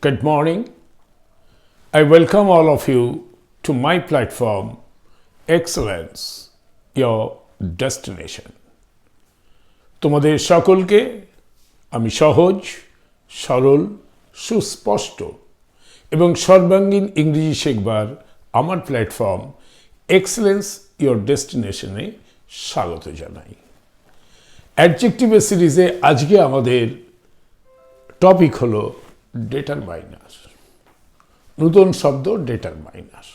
Good morning. I welcome all of you to my platform, Excellence Your Destination. তোমাদের সকলকে আমি সহজ, সরল, সুস্পষ্ট এবং সর্বাঙ্গীন ইংরেজি শেখবার আমার প্ল্যাটফর্ম এক্সেলেন্স ইয়োর ডেস্টিনেশনে স্বাগত জানাই। অ্যাডজেক্টিভের সিরিজে আজকে আমাদের টপিক হলো ডিটারমাইনার। নতুন শব্দ ডিটারমাইনার।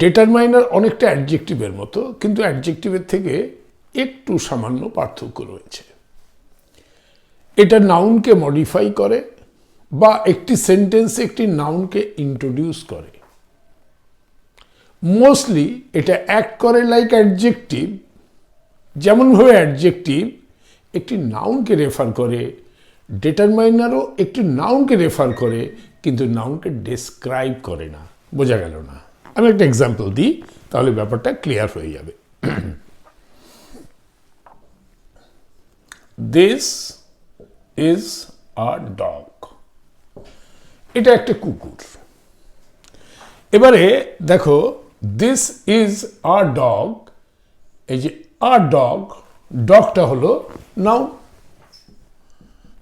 ডিটারমাইনার অনেকটা অ্যাডজেক্টিভের মতো, কিন্তু অ্যাডজেক্টিভের থেকে একটু সামান্য পার্থক্য রয়েছে। এটা নাউনকে মডিফাই করে বা একটি সেন্টেন্সে একটি নাউনকে ইন্ট্রোডিউস করে। মোস্টলি এটা অ্যাক্ট করে লাইক অ্যাডজেক্টিভ, যেমনভাবে অ্যাডজেক্টিভ একটি নাউনকে রেফার করে, ডিটারমাইনারও একটি নাউনকে রেফার করে, কিন্তু নাউনকে ডেসক্রাইব করে না। বোঝা গেল না? আমি একটা এক্সাম্পল দিই, তাহলে ব্যাপারটা ক্লিয়ার হয়ে যাবে। This is a dog. এটা একটা কুকুর। এবারে দেখো, দিস ইজ আ ডগ, এই যে আ ডগ, ডগটা হলো নাউন।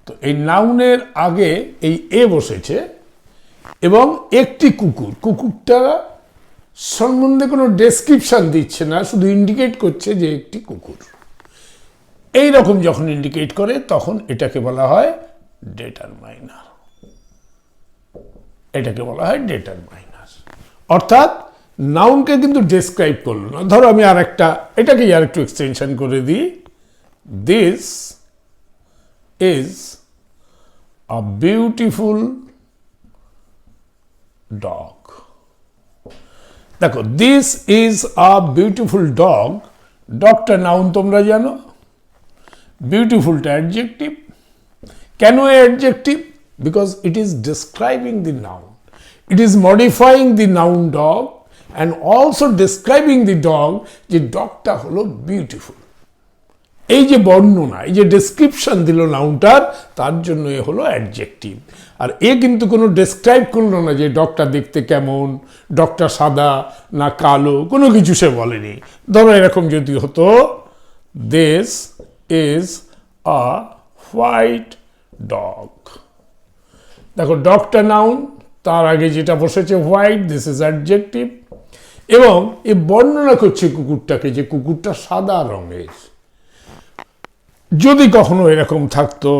তো এই নাউনের আগে এই এ বসেছে এবং একটি কুকুর। কুকুরটা সম্বন্ধে কোনো ডেসক্রিপশন দিচ্ছে না, শুধু ইন্ডিকেট করছে যে একটি কুকুর। এই রকম যখন ইন্ডিকেট করে তখন এটাকে বলা হয় ডিটারমাইনার। এটাকে বলা হয় ডিটারমাইনার। অর্থাৎ নাউনকে কিন্তু ডেসক্রাইব করলো না। ধরো আমি এটাকে আর একটু এক্সটেনশন করে দিই। This is a beautiful dog. দেখো, this is a beautiful dog, ডগটা নাউন তোমরা জানো, বিউটিফুলটা অ্যাডজেক্টিভ। কেন adjective? Because it is describing the noun, it is modifying the noun dog and also describing the dog, যে ডগটা হলো বিউটিফুল। এই যে বর্ণনা, এই যে ডেসক্রিপশন দিল নাউনটার, তার জন্য এ হলো অ্যাডজেক্টিভ। আর এ কিন্তু কোনো ডেসক্রাইব করলো না যে ডগটা দেখতে কেমন, ডগটা সাদা না কালো, কোনো কিছু সে বলেনি। ধরো এরকম যদি হতো, this is a white dog. দেখো, ডগটা নাউন, তার আগে যেটা বসেছে হোয়াইট, দিস ইজ অ্যাডজেক্টিভ, এবং এ বর্ণনা করছে কুকুরটাকে, যে কুকুরটা সাদা রঙের। যদি কখনো এরকম থাকতো,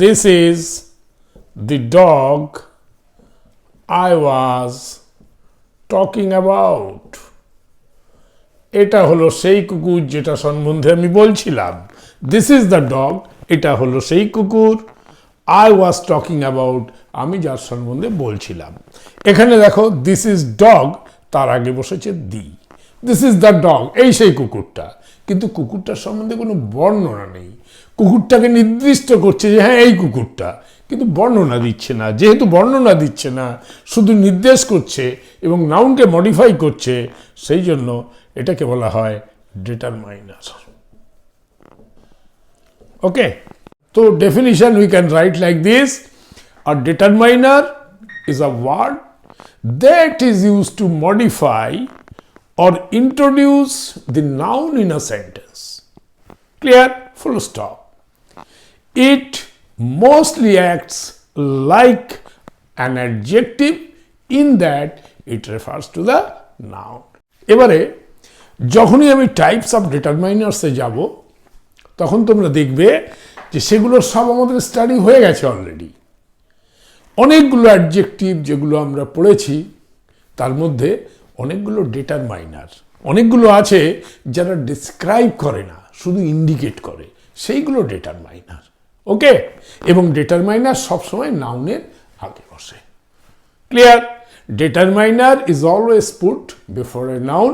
this is the dog I was talking about. এটা হলো সেই কুকুর যেটা সম্বন্ধে আমি বলছিলাম। দিস ইজ দ্য ডগ, এটা হলো সেই কুকুর। আই ওয়াজ টকিং অ্যাবাউট, আমি যার সম্বন্ধে বলছিলাম। এখানে দেখো, দিস ইজ ডগ, তার আগে বসেছে দি। দিস ইজ দ্য ডগ, এই সেই কুকুরটা, কিন্তু কুকুরটার সম্বন্ধে কোনো বর্ণনা নেই। কুকুরটাকে নির্দিষ্ট করছে যে হ্যাঁ এই কুকুরটা, কিন্তু বর্ণনা দিচ্ছে না। যেহেতু বর্ণনা দিচ্ছে না, শুধু নির্দেশ করছে এবং নাউনকে মডিফাই করছে, সেই জন্য এটাকে বলা হয় ডিটারমাইনার। ওকে, তো definition we can write like this: a determiner is a word that is used to modify or introduce the noun in a sentence. Clear? Full stop. It mostly acts like an adjective in that it refers to the noun. এবারে যখনই আমি types of ডিটারমাইনার্সে যাব, তখন তোমরা দেখবে যে সেগুলো সব আমাদের স্টাডি হয়ে গেছে অলরেডি। অনেকগুলো অ্যাডজেক্টিভ যেগুলো আমরা পড়েছি, তার মধ্যে অনেকগুলো ডিটারমাইনার, অনেকগুলো আছে যারা ডিসক্রাইব করে না, শুধু ইন্ডিকেট করে, সেইগুলো ডিটারমাইনার। ওকে, এবং ডিটারমাইনার সবসময় নাউনের আগে বসে। Clear? Determiner is always put before a noun,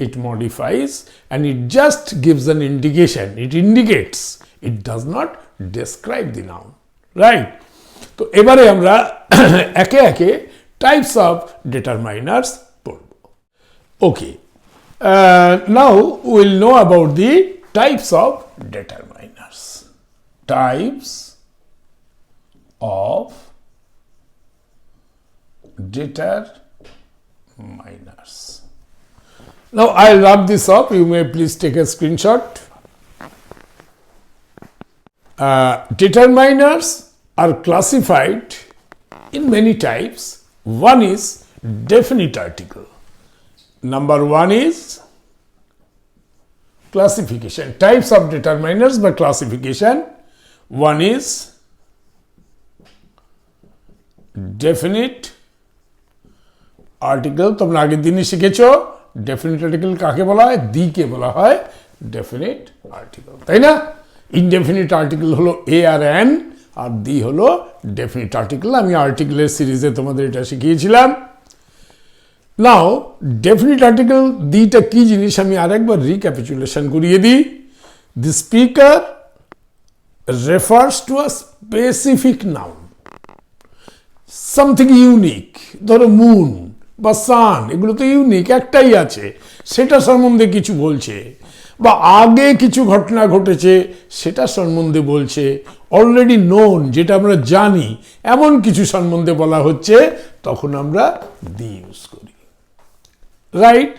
it modifies and it just gives an indication, it indicates, it does not describe the noun. Right? তো এবারে আমরা একে একে টাইপস অফ ডিটারমাইনার্স পড়ব। Okay, now will know about the types of determiners. Types of determiners. Now I'll wrap this up. You may please take a screenshot. Determiners are classified in many types. One is definite article. Number one is classification. Types of determiners by classification. One is definite article. তোমরা আগের দিনই শিখেছো definite article কাকে বলা হয়? দি কে বলা হয় definite article, তাই না? Indefinite article হলো a আর n, আর দি হলো definite article. আমি আর্টিকেলের সিরিজে তোমাদের এটা শিখিয়েছিলাম. নাও ডেফিনিট আর্টিকেল দিটা কি জিনিস আমি আরেকবার রিক্যাপিচুলেশন করিয়ে দিই. The speaker refers to a specific noun, something unique. ধরো মুন বা সান, এগুলো তো ইউনিক, একটাই আছে, সেটা সম্বন্ধে কিছু বলছে, বা আগে কিছু ঘটনা ঘটেছে সেটা সম্বন্ধে বলছে, অলরেডি নোন, যেটা আমরা জানি, এমন কিছু সম্বন্ধে বলা হচ্ছে, তখন আমরা দি ইউজ করি. রাইট?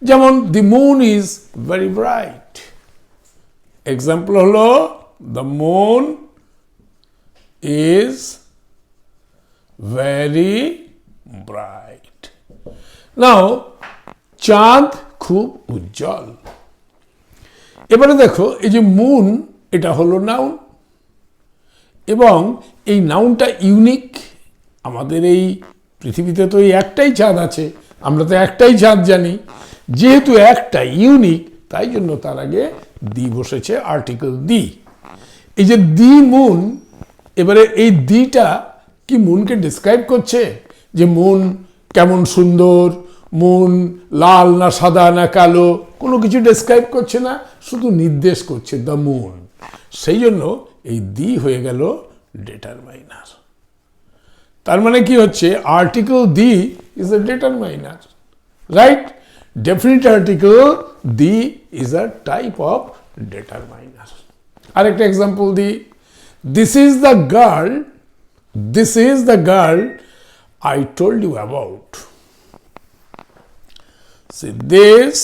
যেমন the moon is very bright. Example হলো the moon is very bright. Now চাঁদ খুব উজ্জ্বল. এবারে দেখো, এই যে মুন, এটা হলো নাউন, এবং এই নাউনটা ইউনিক. আমাদের এই পৃথিবীতে তো এই একটাই চাঁদ আছে, আমরা তো একটাই চাঁদ জানি. যেহেতু একটা ইউনিক, তাই জন্য তার আগে দি বসেছে, আর্টিকেল দি. এই যে দি মুন, এবারে এই দিটা কি মুনকে ডিসক্রাইব করছে? যে মুন কেমন সুন্দর, মুন লাল না সাদা না কালো, কোনো কিছু ডিসক্রাইব করছে না, শুধু নির্দেশ করছে দ্য মুন. সেই জন্য এই দি হয়ে গেল ডিটারমাইনার. তার মানে কি হচ্ছে? Article the is a determiner, right? Definite article the is a type of determiner. আরেকটা example the. This is the girl I told you about. See, this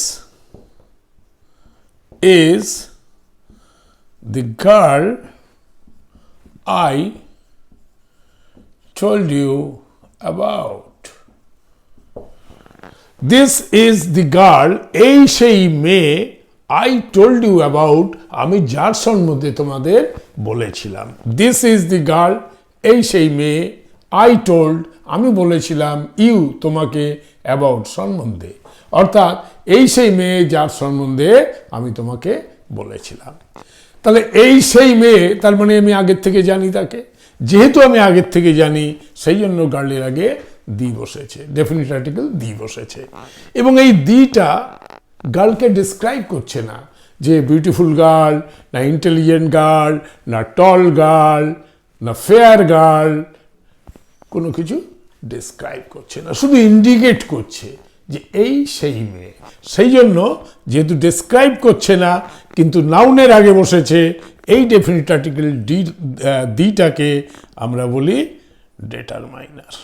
is the girl I told you about. This is the girl, এই সেই মেয়ে, I told you about, আমি যার সম্বন্ধে তোমাদের বলেছিলাম. This is the girl, এই সেই মেয়ে, I told, আমি বলেছিলাম, you, তোমাকে, about, সম্বন্ধে. অর্থাৎ এই সেই মেয়ে যার সম্বন্ধে আমি তোমাকে বলেছিলাম. তাহলে এই সেই মেয়ে, তার মানে আমি আগের থেকে জানি তাকে. যেহেতু আমি আগের থেকে জানি, সেই জন্য গার্লের আগে দি বসেছে, ডেফিনিট আর্টিকেল দি বসেছে. এবং এই দিটা গার্লকে ডিসক্রাইব করছে না, যে বিউটিফুল গার্ল, না ইন্টেলিজেন্ট গার্ল, না টল গার্ল, না ফেয়ার গার্ল, কোনো কিছু ডিসক্রাইব করছে না, শুধু ইন্ডিকেট করছে যে এই সেই মেয়ে. সেই জন্য যেহেতু ডিসক্রাইব করছে না, কিন্তু নাউনের আগে বসেছে, এই ডেফিনিট আর্টিকেল দিটাকে আমরা বলি ডিটারমাইনার.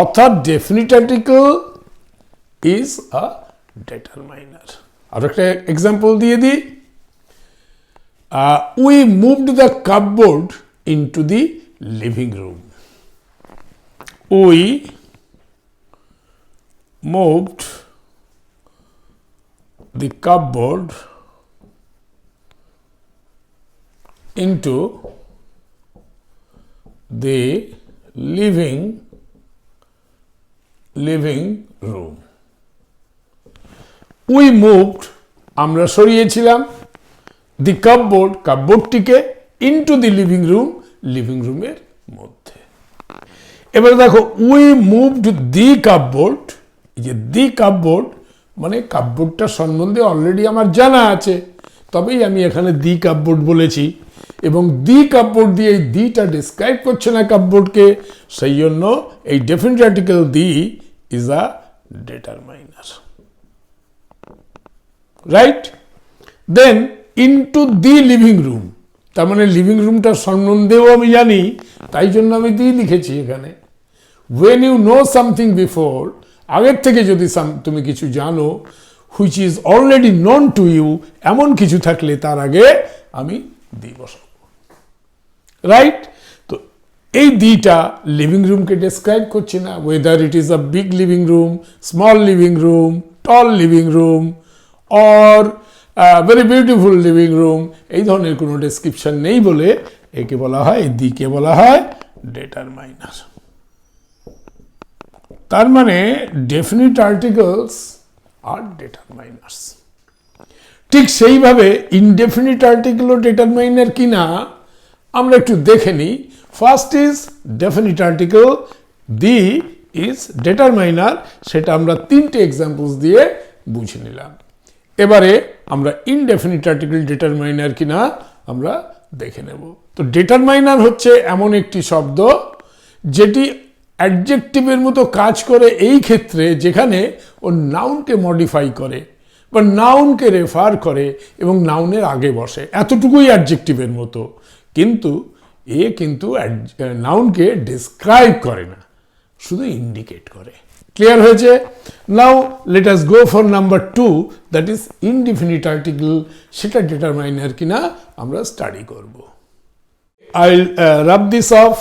অর্থাৎ definite article is a determiner. আর একটা এক্সাম্পল দিয়ে দিই. We moved the cupboard into the living room. We moved the cupboard into the living room. We moved, আমরা সরিয়েছিলাম, the cupboard, কাপবোর্ডটিকে, into the living রুমের মধ্যে. এবার দেখো, we moved the cupboard, এই যে the cupboard মানে কাপবোর্ডটা সম্বন্ধে অলরেডি আমার জানা আছে, তবেই আমি এখানে দি কাপবোর্ড বলেছি. এবং দি কাপবোর্ড দিয়ে এই দিটা ডিসক্রাইব করছে না কাপবোর্ডকে, সেই জন্য এই definite article the is a determiner. Right? Then into the living room, তার মানে লিভিং রুমটার সম্বন্ধেও আমি জানি, তাই জন্য আমি দিয়ে লিখেছি এখানে। when you know something before, আগের থেকে যদি তুমি কিছু জানো, which is already known to you, এমন কিছু থাকলে তার আগে আমি দি বসাবো, রাইট? তো এই দিটা লিভিং রুমকে ডেসক্রাইব করছে না, whether it is a big living room, small living room, tall living room or very beautiful living room, এই ধরনের কোনো ডেসক্রিপশন নেই বলে একে বলা হয়, দিকে বলা হয় ডিটারমাইনার। তার মানে ডেফিনিট আর্টিকেলস আর ডিটারমাইনার্স। ঠিক সেইভাবে ইনডেফিনিট আর্টিকেলও ডিটারমাইনার কিনা আমরা একটু দেখে নিই। First is definite article, the is determiner, সেটা আমরা তিনটে এক্সাম্পলস দিয়ে বুঝে নিলাম। এবারে আমরা ইনডেফিনিট আর্টিকেল ডিটারমাইনার কিনা আমরা দেখে নেব। তো ডিটারমাইনার হচ্ছে এমন একটি শব্দ যেটি অ্যাডজেক্টিভের মতো কাজ করে এই ক্ষেত্রে যেখানে ও নাউনকে মডিফাই করে বা নাউনকে রেফার করে এবং নাউনের আগে বসে, এতটুকুই অ্যাডজেক্টিভের মতো। কিন্তু নাউনকে ডিসক্রাইব করে না, শুধু ইন্ডিকেট করে। ক্লিয়ার হয়েছে? Now let us go for number 2, that is indefinite article. সেটা ডিটারমাইনার কিনা আমরা স্টাডি করব। I will rub this off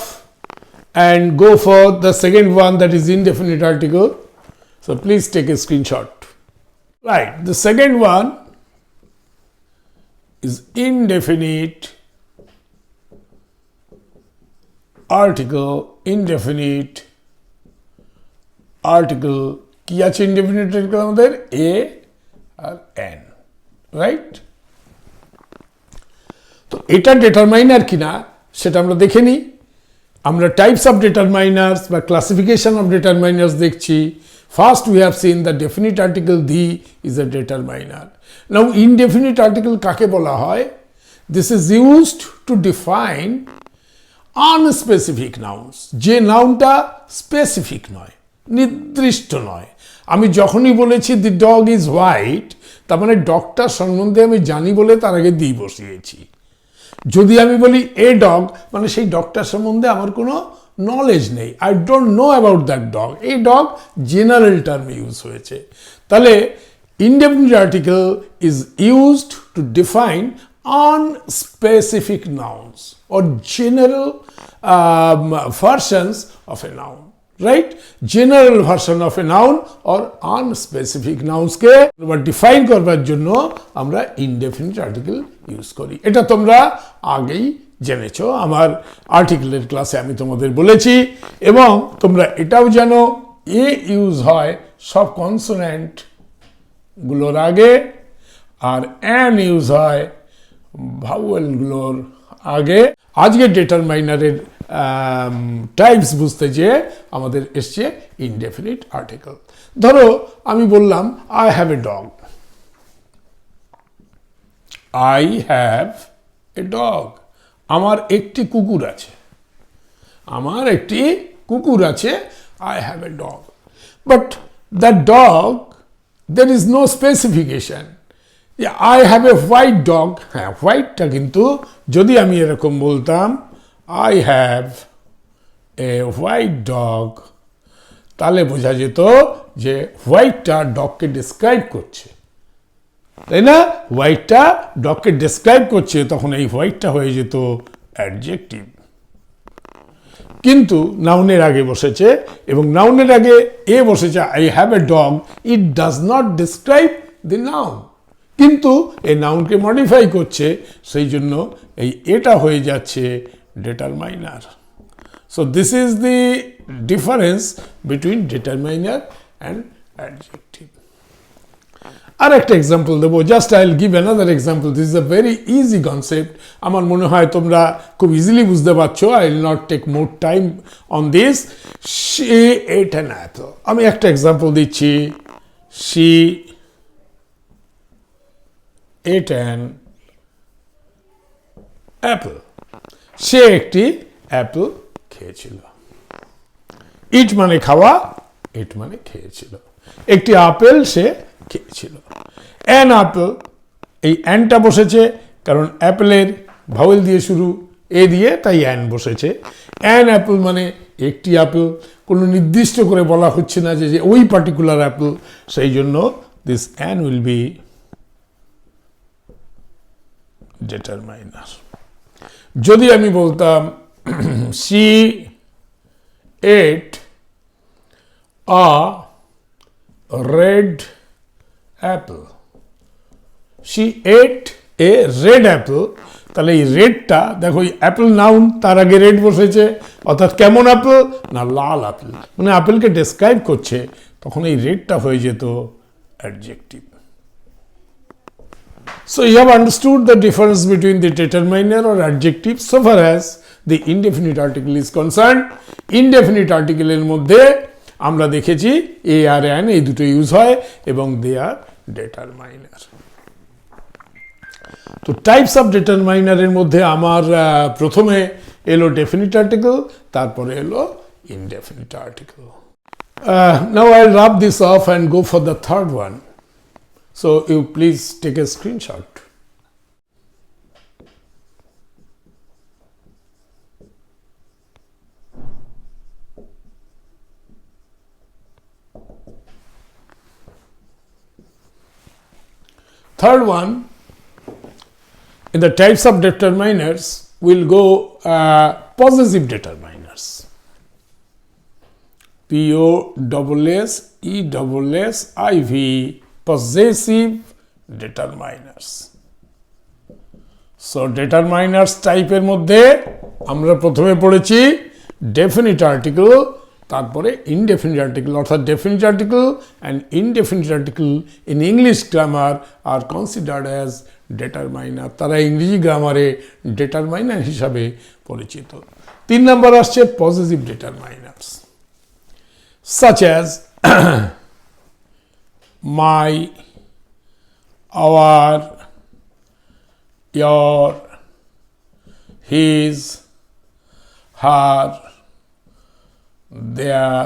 and go for the second one, that is indefinite article. So please take a screenshot. Right, the second one is indefinite article. Indefinite article কি আছে indefinite article আমাদের? a R n, right? তো এটা determiner কিনা সেটা আমরা দেখে নিই। আমরা টাইপস অফ ডিটারমাইনার্স বা ক্লাসিফিকেশন অফ ডিটারমাইনার্স দেখছি। First we have seen the definite article the is a determiner. Now indefinite article কাকে বলা হয়? This is used to define unspecific nouns, যে নাউনটা স্পেসিফিক নয়, নির্দিষ্ট নয়। আমি যখনই বলেছি দি ডগ ইজ হোয়াইট, তার মানে ডগটার সম্বন্ধে আমি জানি বলে তার আগে দি বসিয়েছি। যদি আমি বলি এ ডগ, মানে সেই ডগটার সম্বন্ধে আমার কোনো নলেজ নেই, I don't know about that dog. এই ডগ জেনারেল টার্মে ইউজ হয়েছে। তাহলে indefinite article is used to define unspecific nouns or general versions of a noun, right? General version of a noun or unspecific nouns K define করবার জন্য আমরা indefinite article use করি। এটা তোমরা আগেই জেনেছো, আমার আর্টিকেলের ক্লাসে আমি তোমাদের বলেছি। এবং তোমরা এটাও জানো এ ইউজ হয় সব কনসোনেন্ট গুলোর আগে আর অ্যান ইউজ হয় ভাওয়েলগুলোর আগে। আজকে ডিটারমাইনারের টাইপস বুঝতে যেয়ে আমাদের এসছে ইনডেফিনিট আর্টিকেল। ধরো আমি বললাম I have a dog, I have a dog, আমার একটি কুকুর আছে, আমার একটি কুকুর আছে, I have a dog. But that dog, there is no specification. I have a white dog, হ্যাঁ হোয়াইটটা কিন্তু যদি আমি এরকম বলতাম I have a white dog, তাহলে বোঝা যেত যে হোয়াইটটা ডগকে ডিসক্রাইব করছে, তাই না? হোয়াইটটা ডগকে ডিসক্রাইব করছে, তখন এই হোয়াইটটা হয়ে যেত অ্যাডজেক্টিভ। কিন্তু নাউনের আগে বসেছে এবং নাউনের আগে এ বসেছে I have a dog, it does not describe the noun, কিন্তু এই নাউনকে মডিফাই করছে, সেই জন্য এই এটা হয়ে যাচ্ছে determiner. So this is the difference between determiner and adjective. আর একটা এক্সাম্পল দেবো, just I will give another example. This is a very easy concept, আমার মনে হয় তোমরা খুব ইজিলি বুঝতে পারছো। I will not take more time on this. She ate an apple, আমি একটা এক্সাম্পল দিচ্ছি। শি ate an apple, সে একটি অ্যাপল খেয়েছিল। ইট মানে খাওয়া, ইট মানে খেয়েছিল। একটি আপেল সে খেয়েছিল। অ্যান আপেল, এই অ্যানটা বসেছে কারণ অ্যাপেলের ভাওয়েল দিয়ে শুরু, এ দিয়ে, তাই অ্যান বসেছে। অ্যান অ্যাপল মানে একটি অ্যাপেল, কোনো নির্দিষ্ট করে বলা হচ্ছে না যে ওই পার্টিকুলার অ্যাপেল, সেই জন্য this an will be determiner. যদি আমি বলতাম she ate a red apple, she ate a red apple, তাহলে এই রেডটা দেখো, এই অ্যাপেল নাউন, তার আগে রেড বসেছে, অর্থাৎ কেমন অ্যাপেল না লাল আপেল, মানে আপেলকে ডেসক্রাইব করছে, তখন এই রেডটা হয়ে যেত adjective. So you have understood the difference between the determiner or adjective so far as the indefinite article is concerned. Indefinite article এর মধ্যে আমরা দেখেছি এ আর অ্যান এই দুটো ইউজ হয় এবং দে আর ডিটারমাইনার। তো টাইপস অফ ডিটারমাইনারের মধ্যে আমার প্রথমে এলো ডেফিনিট আর্টিকেল, তারপরে এলো indefinite article. Now I'll wrap this off and go for the third one. So you please take a screenshot. Third one, in the types of determiners, we'll go possessive determiners. P-O-S-S-E-S-S-I-V, possessive determiners. So determiners type এর মধ্যে আমরা প্রথমে পড়েছি definite article, তারপরে indefinite article, অর্থাৎ definite article and indefinite article in English grammar are considered as determiner. তারা ইংরেজি গ্রামারে determiner হিসাবে পরিচিত। 3 নম্বর আসছে possessive determiners, such as my, our, your, his, her, their,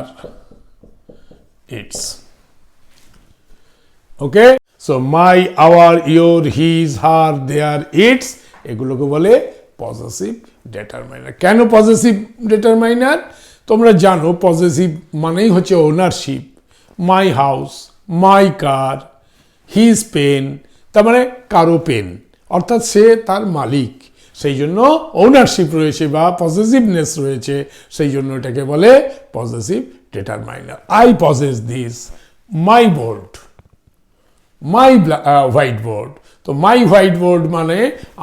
its. Okay, so my, our, your, his, her, their, its এগুলোকে বলে possessive determiner. কেন possessive determiner? তোমরা জানো পজেসিভ মানেই হচ্ছে ownership. My house, my car, his pen, তার মানে কারো পেন, অর্থাৎ সে তার মালিক, সেই জন্য ওনারশিপ রয়েছে বা পজেসিভনেস রয়েছে, সেই জন্য এটাকে বলে possessive determiner. I possess this, my board, my white board. তো মাই হোয়াইট বোর্ড মানে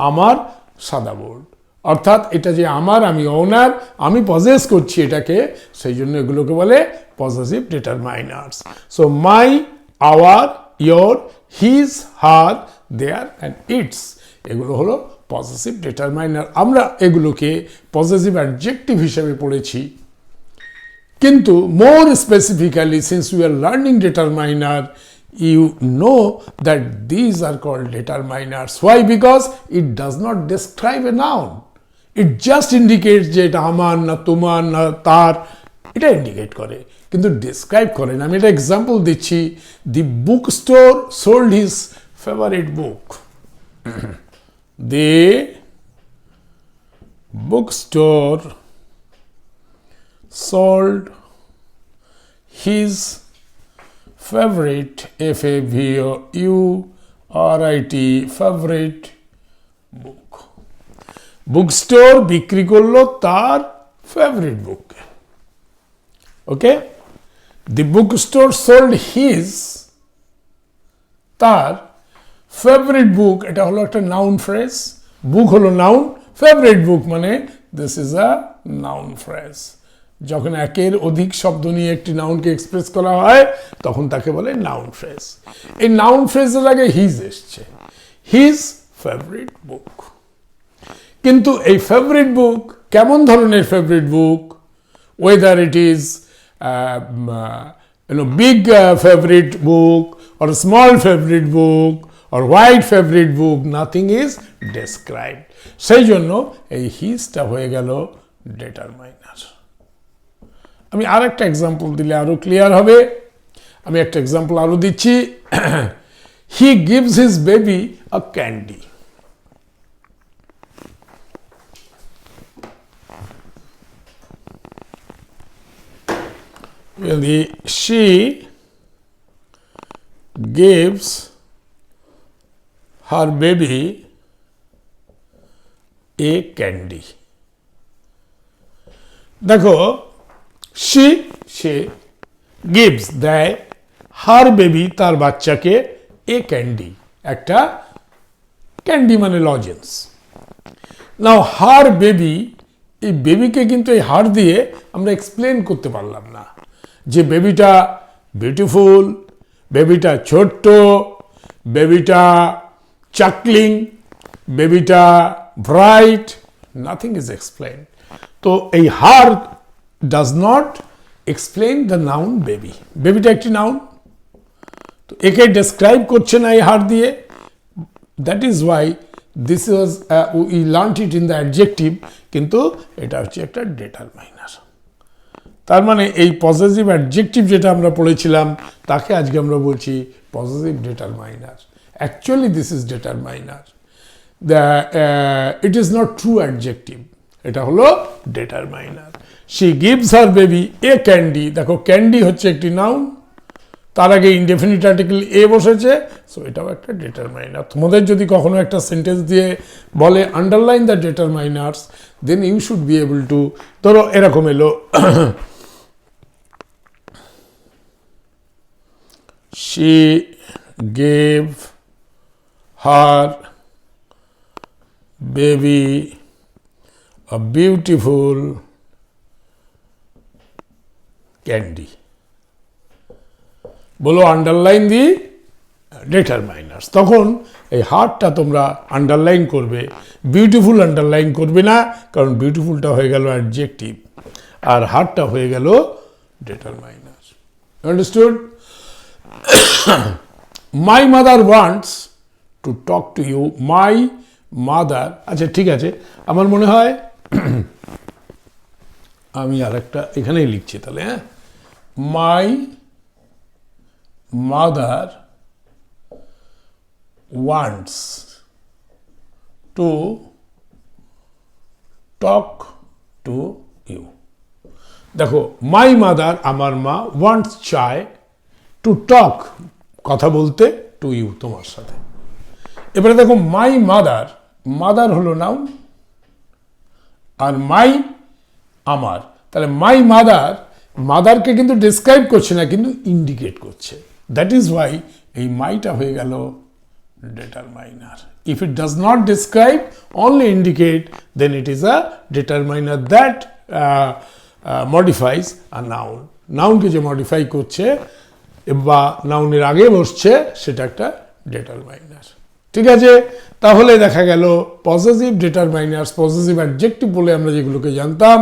আমার সাদা বোর্ড, অর্থাৎ এটা যে আমার, আমি ওনার, আমি পজেস করছি এটাকে, সেই জন্য এগুলোকে বলে possessive determiners. So my, our, your, his, her, their and its এগুলো হলো পজেসিভ ডিটারমাইনার। আমরা এগুলোকে পজেসিভ অ্যাডজেক্টিভ হিসেবে পড়েছি, কিন্তু more specifically since we are learning determiner, you know that these are called determiners. Why? Because it does not describe a noun. It just indicates যে এটা আমার না তোমার না তার, এটা ইন্ডিকেট করে কিন্তু ডিসক্রাইব করে না। আমি একটা এক্সাম্পল দিচ্ছি। The book store sold his favourite book. The book store sold his favorite, F-A-V-O-U-R-I-T, favorite book. Bookstore বিক্রি করলো তার favourite book. Okay, the book store sold his, তার ফেভারিট বুক, এটা হলো একটা নাউন ফ্রেজ। বুক হলো নাউন, ফেভারিট বুক মানে this is a noun phrase. যখন একের অধিক শব্দ নিয়ে একটি নাউনকে এক্সপ্রেস করা হয় তখন তাকে বলে নাউন ফ্রেজ। এই নাউন ফ্রেজের আগে হিজ এসছে, হিজ ফেভারিট বুক। কিন্তু এই ফেভারিট বুক কেমন ধরনের favourite book? Weather it is big favourite book or a small favorite book or wide favorite book, nothing is described. সেই জন্য এই হিজটা হয়ে গেল ডিটারমাইনার। আমি আর একটা এক্সাম্পল দিলে আরো ক্লিয়ার হবে। আমি একটা এক্সাম্পল আরো দিচ্ছি। He gives his baby a candy. she gives her baby a candy. দেখো সে gives দেয় her baby তার বাচ্চাকে a candy একটা ক্যান্ডি মানে লজেন্স। নাও হার বেবি, এই বেবিকে কিন্তু এই হার দিয়ে আমরা এক্সপ্লেন করতে পারলাম না যে বেবিটা বিউটিফুল, বেবিটা ছোট্ট, বেবিটা চাকলিং, বেবিটা ব্রাইট, নাথিং ইজ এক্সপ্লেন। তো এই her does not explain the noun baby. বেবিটা একটি নাউন, তো একে ডেসক্রাইব করছে না এই হার দিয়ে। That is why this was we learned it in the adjective, কিন্তু এটা হচ্ছে একটা ডিটারমাইনার। তার মানে এই পজেসিভ অ্যাডজেক্টিভ যেটা আমরা পড়েছিলাম তাকে আজকে আমরা বলছি possessive determiner. Actually this is determiner, it is not true adjective, এটা হলো determiner. She gives her baby A candy, দেখো ক্যান্ডি হচ্ছে একটি নাউন, তার আগে ইনডেফিনিট আর্টিকেল এ বসেছে, সো এটাও একটা ডিটারমাইনার। তোমাদের যদি কখনো একটা সেন্টেন্স দিয়ে বলে underline the determiners, then you should be able to, ধরো এরকম এলো she gave her baby a beautiful candy. বলো আন্ডারলাইন দি ডিটারমাইনার্স। তখন এই হারটা তোমরা আন্ডারলাইন করবে, বিউটিফুল আন্ডারলাইন করবে না, কারণ বিউটিফুলটা হয়ে গেল অ্যাডজেক্টিভ আর হারটা হয়ে গেল determiner. Understood? My mother wants to talk to you. My mother, আচ্ছা ঠিক আছে, আমার মনে হয় আমি আর একটা এখানেই লিখছি তাহলে। হ্যাঁ, my mother wants to talk to you. দেখো মাই মাদার আমার মা, ওয়ান্টস চায়, টু টক কথা বলতে, টু ইউ তোমার সাথে। এবারে দেখো মাই মাদার, মাদার হলো নাউন আর মাই আমার, তাহলে মাই মাদার, মাদারকে কিন্তু ডিসক্রাইব করছে না কিন্তু ইন্ডিকেট করছে। দ্যাট ইজ ওয়াই এই মাইটা হয়ে গেল determiner. If it does not describe, only indicate, then it is a determiner that modifies a noun. নাউনকে যে মডিফাই করছে বা নাউনের আগে বসছে সেটা একটা ডিটারমাইনার। ঠিক আছে, তাহলে দেখা গেল পজেসিভ ডিটারমাইনার্স, পজেসিভ অ্যাডজেক্টিভ বলে আমরা যেগুলোকে জানতাম,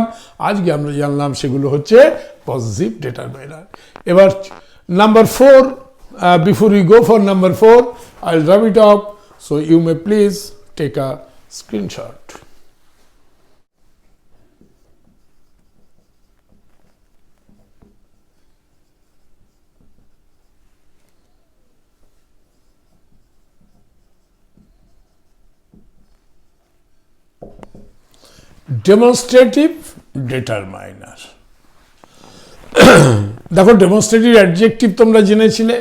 আজকে আমরা জানলাম সেগুলো হচ্ছে পজেসিভ ডিটারমাইনার। এবার number 4, before we go for number 4, I will rub it off, so you may please take a screenshot. Demonstrative determiner. দেখো ডেমনস্ট্রেটিভ অ্যাডজেক্টিভ তোমরা জেনেছিলে,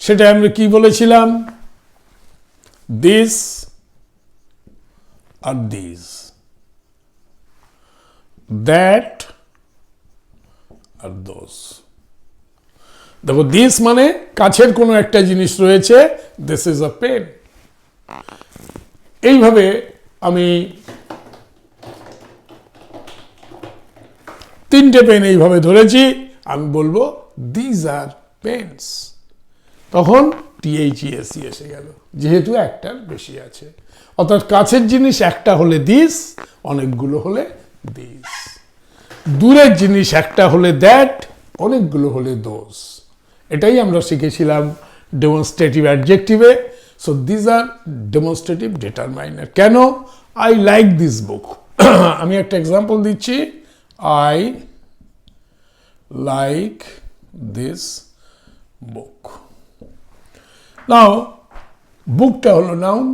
সেটা আমরা কি বলেছিলাম? দিস আর দিস, দ্যাট আর দোজ। দেখো দিস মানে কাছের কোনো একটা জিনিস রয়েছে, দিস ইজ আ পেন। এইভাবে আমি 3টে পেন এইভাবে ধরেছি, আমি বলবো দিজ আর পেন্স, তখন THESE এসে গেল, যেহেতু একটার বেশি আছে। অর্থাৎ কাছের জিনিস একটা হলে দিস, অনেকগুলো হলে দিস। দূরের জিনিস একটা হলে দ্যাট, অনেকগুলো হলে দোজ। এটাই আমরা শিখেছিলাম ডেমনস্ট্রেটিভ অ্যাডজেক্টিভে। So these are demonstrative determiner. কেন? I like this book. আমি একটা এক্সাম্পল দিচ্ছি, I like this book. Now, bookটা হলো নাউন,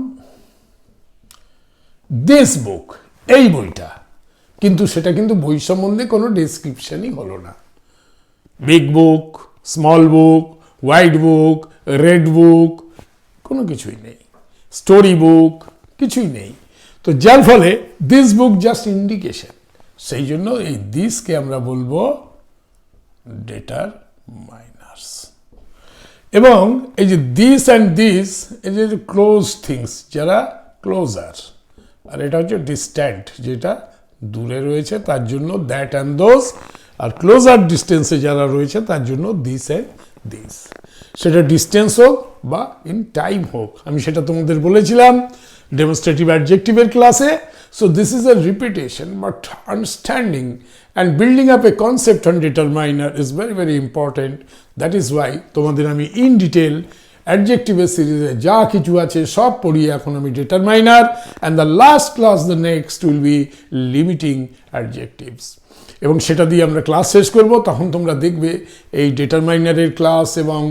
this book এই বইটা, কিন্তু সেটা কিন্তু বই সম্বন্ধে কোনো ডেসক্রিপশনই হলো না। বিগ বুক, স্মল বুক, হোয়াইট বুক, রেড বুক, কোনো কিছুই নেই। স্টোরি বুক, কিছুই নেই। তো যার ফলে দিস বুক জাস্ট ইন্ডিকেশন, সেই জন্য এই দিসকে আমরা বলবো ডিটারমাইনার্স। এবং এই যে দিস অ্যান্ড দিস, এই যে ক্লোজ থিংস, যারা ক্লোজার, আর এটা হচ্ছে ডিস্ট্যান্ট, যেটা দূরে রয়েছে, তার জন্য দ্যাট অ্যান্ড দোজ, আর ক্লোজার ডিস্টেন্সে যারা রয়েছে তার জন্য দিস অ্যান্ড দিস। সেটা ডিস্টেন্স হোক বা ইন টাইম হোক, আমি সেটা তোমাদের বলেছিলাম ডেমনস্ট্রেটিভ অ্যাডজেক্টিভের ক্লাসে। So this is a repetition, but understanding and building up A concept on determiner is very very important. That is Y তোমাদের আমি ইন ডিটেল অ্যাডজেক্টিভের সিরিজে যা কিছু আছে সব পড়িয়ে এখন আমি determiner, and the last class, the next will be limiting adjectives. এবং সেটা দিয়ে আমরা ক্লাস শেষ করব। তখন তোমরা দেখবে এই ডিটারমাইনারের ক্লাস এবং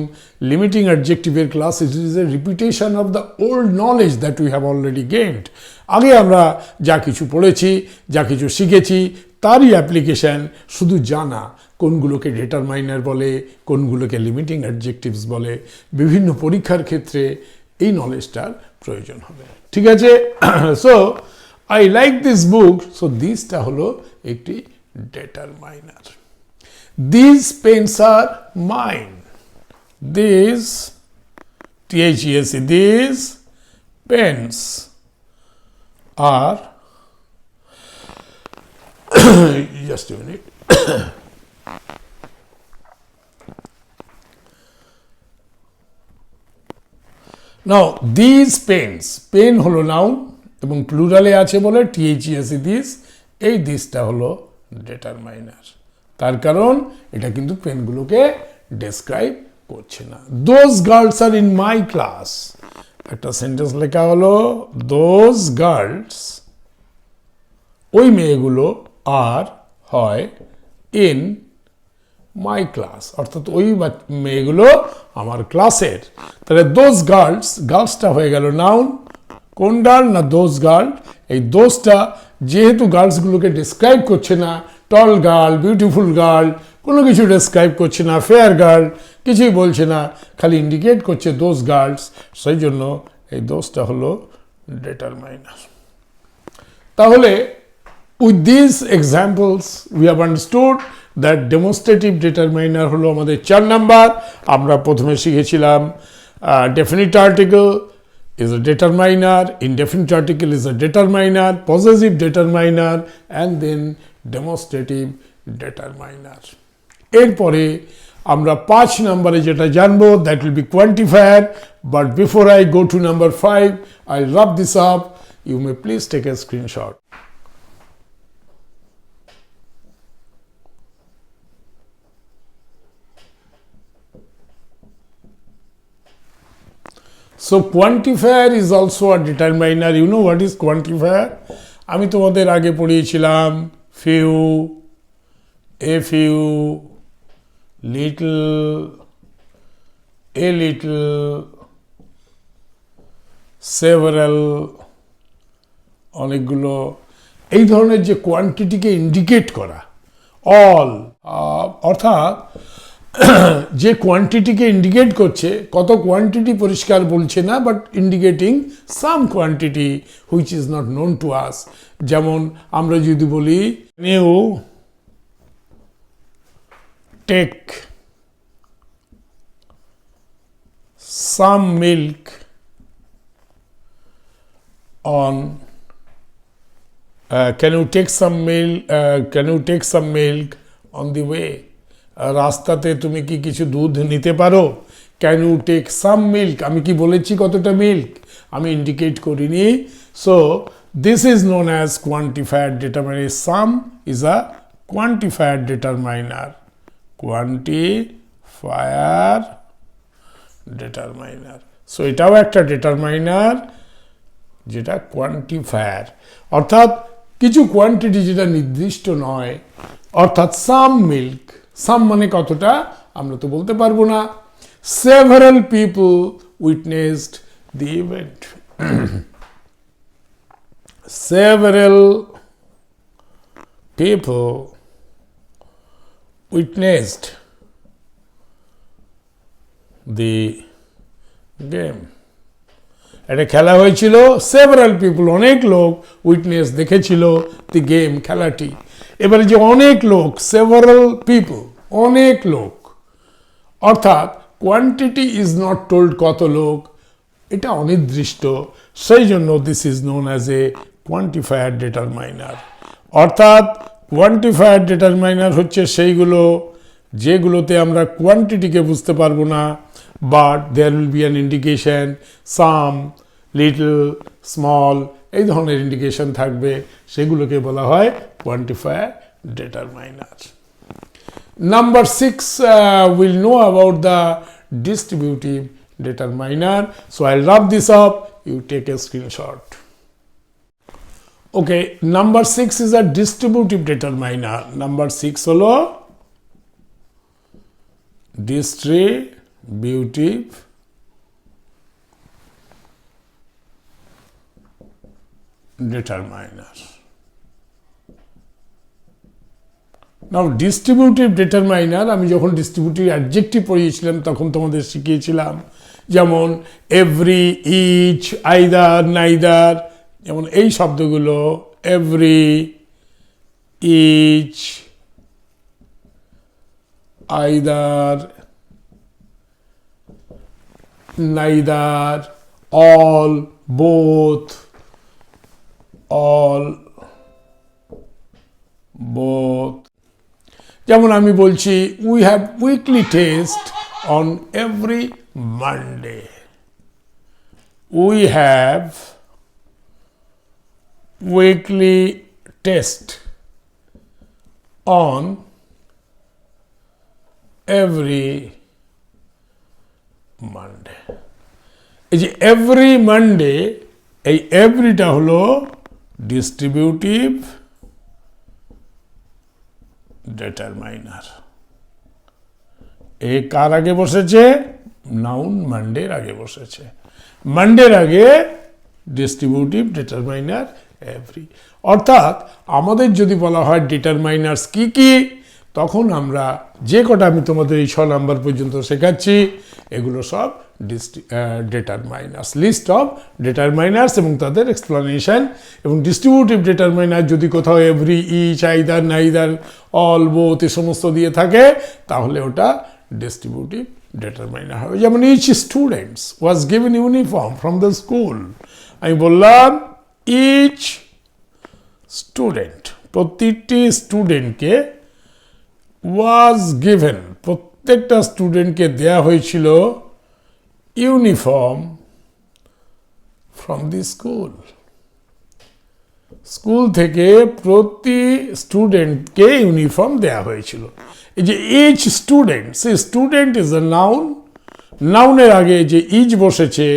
লিমিটিং অ্যাডজেক্টিভের class it is a repetition of the old knowledge that we have already gained. আগে আমরা যা কিছু পড়েছি, যা কিছু শিখেছি, তারই অ্যাপ্লিকেশান, শুধু জানা কোনগুলোকে ডিটারমাইনার বলে, কোনগুলোকে লিমিটিং অ্যাডজেক্টিভস বলে, বিভিন্ন পরীক্ষার ক্ষেত্রে এই নলেজটার প্রয়োজন হবে। ঠিক আছে? So I like this book, so দিসটা হলো একটি determiner. These pens are mine. These, THESE, these pens are just a minute. Now these pens, pen হলো নাউন এবং প্লুরালে আছে বলে THESE, দিস, এই দিসটা হলো ডিটারমাইনার। তার কারণ এটা কিন্তু পেনগুলোকে ডেসক্রাইব করছে না। Those girls are in my class, একটা সেন্টেন্স লেখা হলো দোজ গার্লস, ওই মেয়েগুলো আর হয় ইন মাই ক্লাস, অর্থাৎ ওই মেয়েগুলো আমার ক্লাসের। তাহলে দোজ গার্লস, গার্লসটা হয়ে গেল নাউন। কোন গার্ল? না দোজ গার্ল। এই দোজটা যেহেতু গার্লসগুলোকে ডিসক্রাইব করছে না, টল গার্ল, বিউটিফুল গার্ল, কোনো কিছু ডিসক্রাইব করছে না, ফেয়ার গার্ল কিছুই বলছে না, খালি ইন্ডিকেট করছে দোজ গার্লস, সেই জন্য এই দোজটা হলো ডিটারমাইনার। তাহলে with this examples we have understood that demonstrative determiner হলো আমাদের 4 নাম্বার। আমরা প্রথমে শিখেছিলাম definite article is a determiner, indefinite article is a determiner, possessive determiner, and then demonstrative determiner. এরপরে আমরা 5 নম্বরে যেটা জানবো, that will be quantifier. But before I go to number 5, I'll wrap this up. You may please take a screenshot. So quantifier is also a determiner. You know what is quantifier? আমি তোমাদের আগে পড়িয়েছিলাম few, a few, little, a little, several, অনেকগুলো, এই ধরনের যে কোয়ান্টিটিকে indicate করা, all, অর্থাৎ যে কোয়ান্টিটিকে ইন্ডিকেট করছে, কত কোয়ান্টিটি পরিষ্কার বলছে না, but indicating some quantity which is not known to us. যেমন আমরা যদি বলি new take some milk on, can you take some milk on the way? রাস্তাতে তুমি কি কিছু দুধ নিতে পারো? Can you take some milk, আমি কি বলেছি কতটা মিল্ক? আমি ইন্ডিকেট করিনি। So this is known as quantifier determiner. Some is a quantifier determiner, quantifier determiner. So এটাও একটা ডিটারমাইনার যেটা কোয়ান্টিফায়ার, অর্থাৎ কিছু কোয়ান্টিটি যেটা নির্দিষ্ট নয়, অর্থাৎ সাম মিল্ক, সাম মানে কতটা আমরা তো বলতে পারবো না। Several people witnessed the event, several people witnessed the game. একটা খেলা হয়েছিল, several people, অনেক লোক উইটনেস দেখেছিল the game, খেলাটি। এবারে যে অনেক লোক, several people, অনেক লোক, অর্থাৎ কোয়ান্টিটি ইজ নট টোল্ড কত লোক, এটা অনির্দিষ্ট, সেই জন্য this is known as a quantifier determiner. অর্থাৎ কোয়ান্টিফায়ার ডিটারমাইনার হচ্ছে সেইগুলো যেগুলোতে আমরা কোয়ান্টিটিকে বুঝতে পারবো না, but there will be an indication, some, little, small, এই ধরনের ইন্ডিকেশন থাকবে, সেগুলোকে বলা হয় quantifier determiner. Number 6, we'll know about the distributive determiner. So I'll wrap this up. You take a screenshot. Okay, number 6 is a distributive determiner. Number 6 holo distributive determiner. Now distributive determiner, আমি যখন distributive adjective পড়িয়েছিলাম তখন তোমাদের শিখিয়েছিলাম, যেমন every, each, either, neither, যেমন এই শব্দগুলো every, each, either, neither, all, both, all, both. যেমন আমি বলছি we have weekly test on every Monday, we have weekly test on every Monday. এই যে এভরি মানডে, এই এভরিটা হলো ডিস্ট্রিবিউটিভ ডিটারমাইনার। এ কার আগে বসেছে? নাউন মানডের আগে বসেছে। মানডের আগে ডিস্ট্রিবিউটিভ ডিটারমাইনার এভরি। অর্থাৎ আমাদের যদি বলা হয় ডিটারমাইনার্স কি কি, তখন আমরা যে কটা আমি তোমাদের এই 6 নাম্বার পর্যন্ত শেখাচ্ছি, এগুলো সব ডিটারমাইনার্স, লিস্ট অফ ডিটারমাইনার্স এবং তাদের এক্সপ্লানেশন। এবং ডিস্ট্রিবিউটিভ ডিটারমাইনার যদি কোথাও every, each, either, neither, all, both এ সমস্ত দিয়ে থাকে, তাহলে ওটা ডিস্ট্রিবিউটিভ ডিটারমাইনার হবে। যেমন each students was given uniform from the school, আমি বললাম ইচ স্টুডেন্ট, প্রতিটি স্টুডেন্টকে ওয়াজ গিভেন, প্রত্যেকটা স্টুডেন্টকে দেয়া হয়েছিল uniform from the school, school থেকে প্রতি স্টুডেন্টকে ইউনিফর্ম দেয়া হয়েছিল। এই যে ইচ স্টুডেন্ট, সেই স্টুডেন্ট ইজ আ নাউন, নাউনের আগে যে ইচ বসেছে,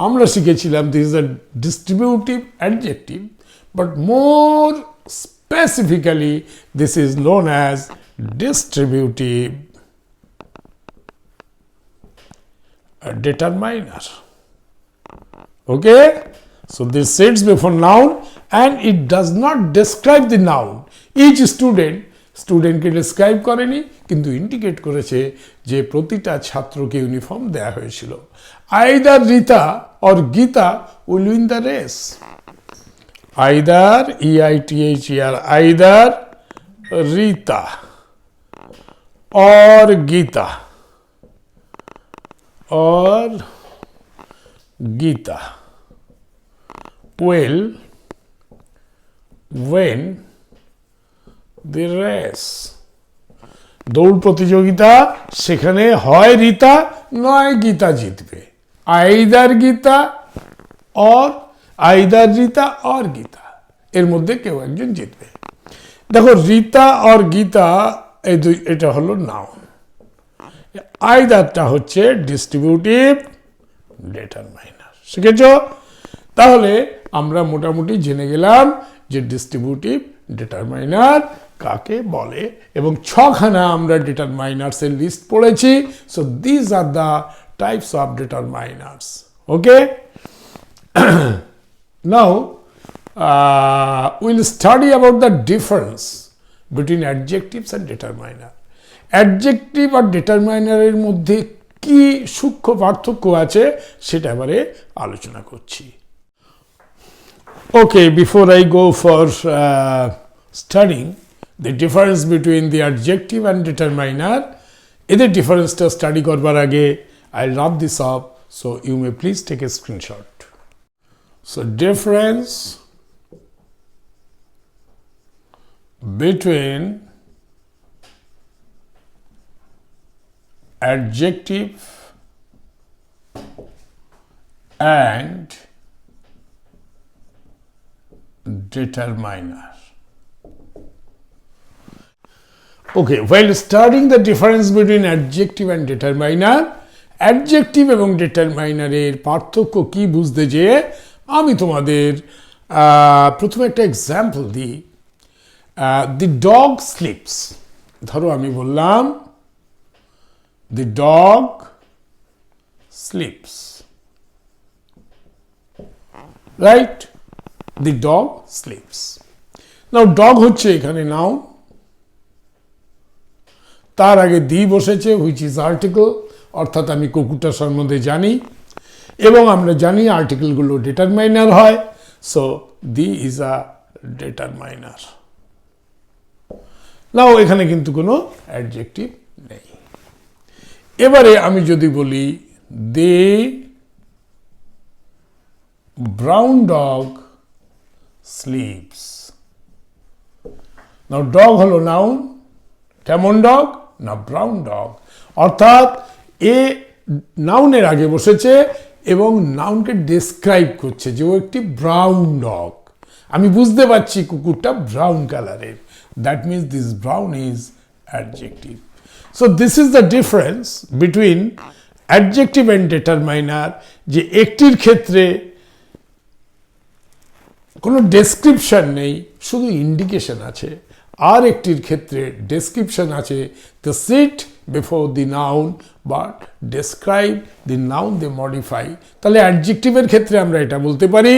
আমরা শিখেছিলাম this is a distributive adjective, but more specifically this is known as distributive determiner. Okay, so this sits before noun and it does not describe the noun. Each স্টুডেন্টকে describe করেনি, কিন্তু indicate করেছে যে প্রতিটা ছাত্রকে ইউনিফর্ম দেয়া হয়েছিল। Either Rita or Gita will win the race, either EITHER, either Rita or Gita will win the race. দৌড় প্রতিযোগিতা, সেখানে হয় রীতা নয় গীতা জিতবে, either Gita or either Rita or Gita, এর মধ্যে কেউ একজন জিতবে। দেখো রীতা অর গীতা এই দুই, এটা হলো নাউন, আইদারটা হচ্ছে ডিস্ট্রিবিউটিভ ডিটারমাইনার। শিখেছ? তাহলে আমরা মোটামুটি জেনে গেলাম যে ডিস্ট্রিবিউটিভ ডিটারমাইনার কাকে বলে, এবং 6খানা আমরা ডিটারমাইনার্স এর লিস্ট পড়েছি। So this are the types of determiners. Okay, now we'll study about the difference between adjectives and determiner. Adjective আর determiner এর মধ্যে কি সূক্ষ্ম পার্থক্য আছে সেটা এবারে আলোচনা করছি। Okay, before I go for studying the difference between the adjective and determiner, এদের ডিফারেন্সটা স্টাডি করবার আগে I'll wrap this up, so you may please take a screenshot. So difference between adjective and determiner. Okay, while studying the difference between adjective and determiner, adjective এবং determiner এর পার্থক্য কি বুঝতে যেয়ে আমি তোমাদের প্রথমে একটা এক্সাম্পল দিই। The dog sleeps, ধরো আমি বললাম the dog sleeps, right? The dog sleeps. Now dog হচ্ছে এখানে নাউন, তার আগে দি বসেছে which is article, অর্থাৎ আমি কুকুরটার সম্বন্ধে জানি এবং আমরা জানি আর্টিকেলগুলো ডিটারমাইনার হয়, so the is a determiner. Now এখানে কিন্তু কোনো অ্যাডজেক্টিভ নেই। এবারে আমি যদি বলি the brown dog sleeps, now dog হলো নাউন, কেমন ডগ না ব্রাউন ডগ, অর্থাৎ এ নাউনের আগে বসেছে এবং নাউনকে ডেসক্রাইব করছে যে ও একটি ব্রাউন ডগ, আমি বুঝতে পারছি কুকুরটা ব্রাউন কালারের, that means this brown is adjective. So this is the difference between adjective and determiner, যে একটির ক্ষেত্রে কোনো ডেসক্রিপশন নেই, শুধু ইন্ডিকেশন আছে, আর একটির ক্ষেত্রে ডেসক্রিপশন আছে, the sit before the noun but describe the noun they modify. তাহলে অ্যাডজেক্টিভের ক্ষেত্রে আমরা এটা বলতে পারি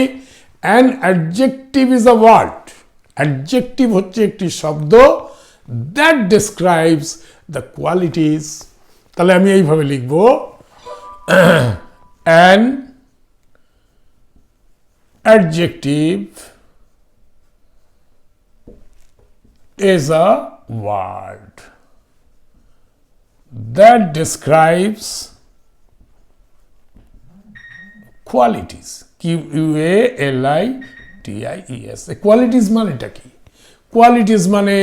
an adjective is a word, adjective হচ্ছে একটি শব্দ দ্যাট ডেসক্রাইবস দ্য কোয়ালিটিস। তাহলে আমি এইভাবে লিখব an adjective is a word that describes qualities, qualities। qualities মানেটা কি? qualities মানে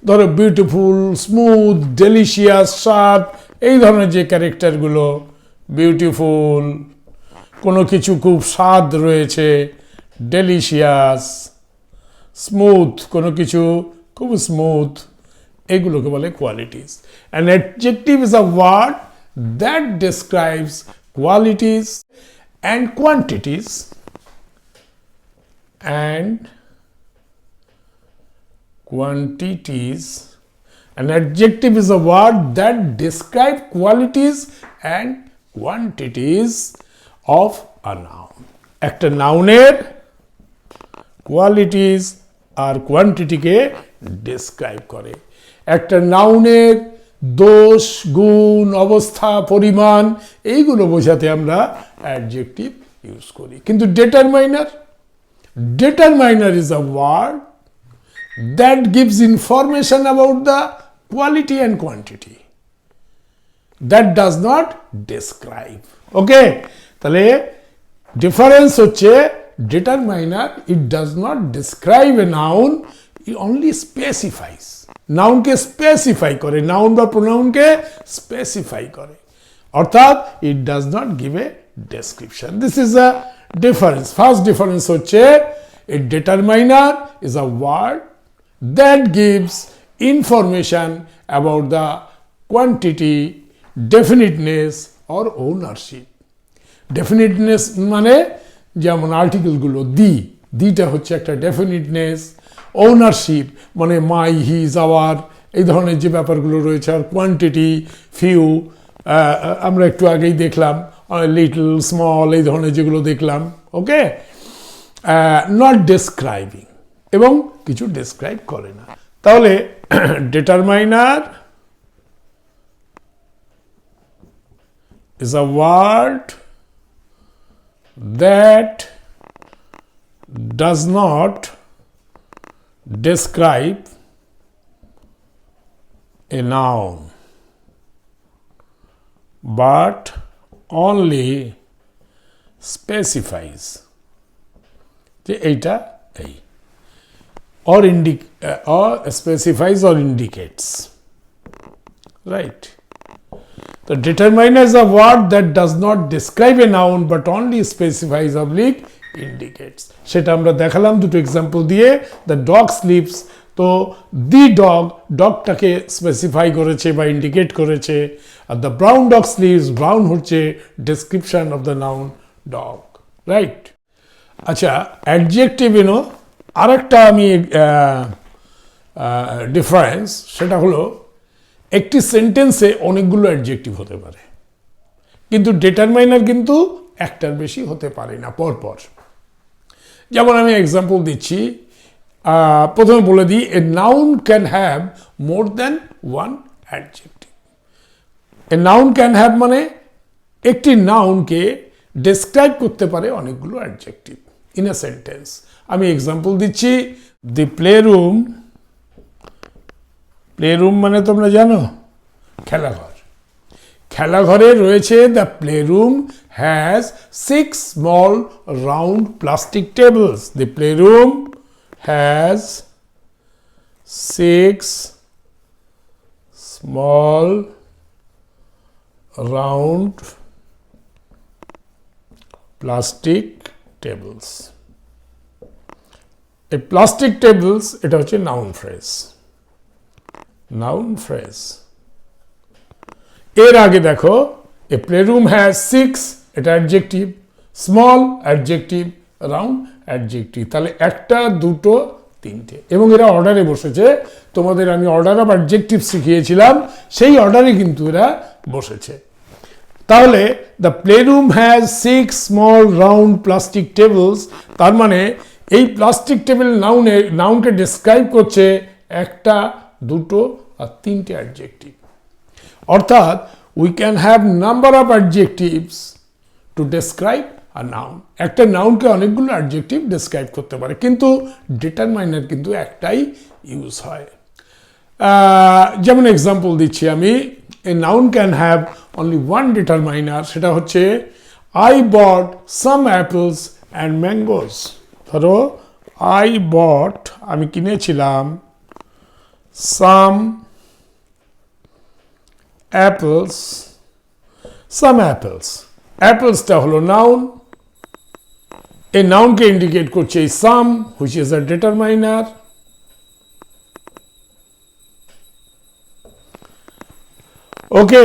ধরো বিউটিফুল, স্মুথ, ডেলিশিয়াস, শার্প, এই ধরনের যে ক্যারেক্টারগুলো, বিউটিফুল, কোনো কিছু খুব স্বাদ রয়েছে, ডেলিশিয়াস, স্মুথ, কোনো কিছু খুব স্মুথ, এগুলোকে বলে qualities. An adjective is a word that describes qualities and quantities An adjective is a word that describes qualities and quantities of a noun. একটা নাউনের কোয়ালিটিস আর কোয়ান্টিটিকে ডেসক্রাইব করে। একটা নাউনের দোষ, গুণ, অবস্থা, পরিমাণ, এইগুলো বোঝাতে আমরা অ্যাডজেক্টিভ ইউজ করি। কিন্তু determiner is a word that gives information about the quality and quantity, that does not describe. Okay, তাহলে ডিফারেন্স হচ্ছে determiner, it does not describe a noun, it only specifies, নাউনকে স্পেসিফাই করে, noun বা প্রোনাউনকে specify করে, অর্থাৎ it does not give a description. This is a difference. First difference হচ্ছে a determiner is a word that gives information about the quantity, definiteness or ownership. Definiteness মানে যেমন আর্টিকেলগুলো দিটা হচ্ছে একটা ডেফিনিটনেস, ওনারশিপ মানে মাই, হিজ, আওয়ার, এই ধরনের যে ব্যাপারগুলো রয়েছে, আর কোয়ান্টিটি, ফিউ, আমরা একটু আগেই দেখলাম, লিটল, স্মল, এই ধরনের যেগুলো দেখলাম। ওকে, নট ডেসক্রাইবিং, এবং কিছু ডেসক্রাইব করে না। তাহলে determiner is a word that does not describe a noun but only specifies যে এইটা এই or specifies or indicates, right? The determiner is a word that does not describe a noun but only specifies oblique indicates. সেটা আমরা দেখালাম দুটো example দিয়ে। the dog sleeps, তো the ডগটাকে স্পেসিফাই করেছে বা ইন্ডিকেট করেছে, আর the brown dog sleeps, brown হচ্ছে description of the noun dog, right? আচ্ছা, অ্যাডজেক্টিভ আরেকটা আমি ডিফারেন্স, সেটা হলো একটি সেন্টেন্সে অনেকগুলো অ্যাডজেক্টিভ হতে পারে, কিন্তু ডিটারমাইনার কিন্তু একটার বেশি হতে পারে না পরপর। যেমন আমি এক্সাম্পল দিচ্ছি, প্রথমে বলে দিই, a noun can have more than one adjective. A noun can have মানে একটি নাউনকে ডেসক্রাইব করতে পারে অনেকগুলো অ্যাডজেক্টিভ ইন এ সেন্টেন্স। আমি এক্সাম্পল দিচ্ছি, দি প্লে রুম, প্লে রুম মানে তোমরা জানো খেলাঘর, খেলাঘরে রয়েছে the play room has 6 small round plastic tables. The play room has 6 small round plastic tables. এই প্লাস্টিক টেবলস এটা হচ্ছে নাউন ফ্রেজ, নাউন ফ্রেজ। এর আগে দেখো, এ প্লে রুম হ্যাজ 6, এটা adjective, small adjective, round adjective, তাহলে একটা, দুটো, তিনটে, এবং এরা অর্ডারে বসেছে। তোমাদের আমি অর্ডার অফ অ্যাডজেক্টিভ শিখিয়েছিলাম, সেই অর্ডারে কিন্তু এরা বসেছে। তাহলে the play room has 6 small round plastic tables, তার মানে এই প্লাস্টিক টেবিল নাউনকে ডিসক্রাইব করছে একটা, দুটো আর তিনটে অ্যাডজেক্টিভ। অর্থাৎ we can have number of adjectives to describe a noun. একটা নাউনকে অনেকগুলো অ্যাডজেক্টিভ ডেসক্রাইব করতে পারে, কিন্তু ডিটারমাইনার কিন্তু একটাই ইউজ হয়। যেমন এক্সাম্পল দিচ্ছি আমি, a noun can have only one determiner, সেটা হচ্ছে I bought some apples and mangoes. ধরো আই বট, আমি কিনেছিলাম, সাম অ্যাপলস, সাম অ্যাপলস, অ্যাপলসটা হলো নাউন, এই নাউনকে ইন্ডিকেট করছে এই সাম, which is a determiner. Okay,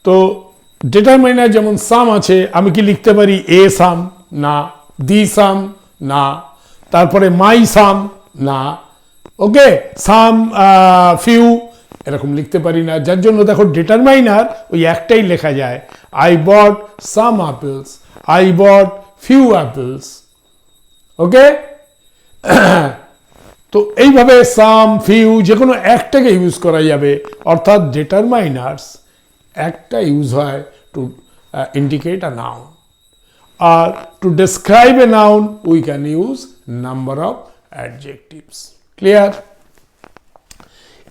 তো ডিটারমাইনার যেমন সাম আছে, আমি কি লিখতে পারি এ সাম? না। দি সাম? না। তারপরে মাই সাম? না। ওকে, সাম ফিউ এরকম লিখতে পারি না, যার জন্য দেখো ডিটারমাইনার ওই একটাই লেখা যায়, I bought some apples, I bought few apples. Okay, তো এইভাবে সাম, ফিউ যে কোনো একটাকে ইউজ করা যাবে। অর্থাৎ ডিটারমাইনার্স একটা ইউজ হয় টু ইন্ডিকেট আ নাউন, আর to describe a noun we can use number of adjectives. Clear?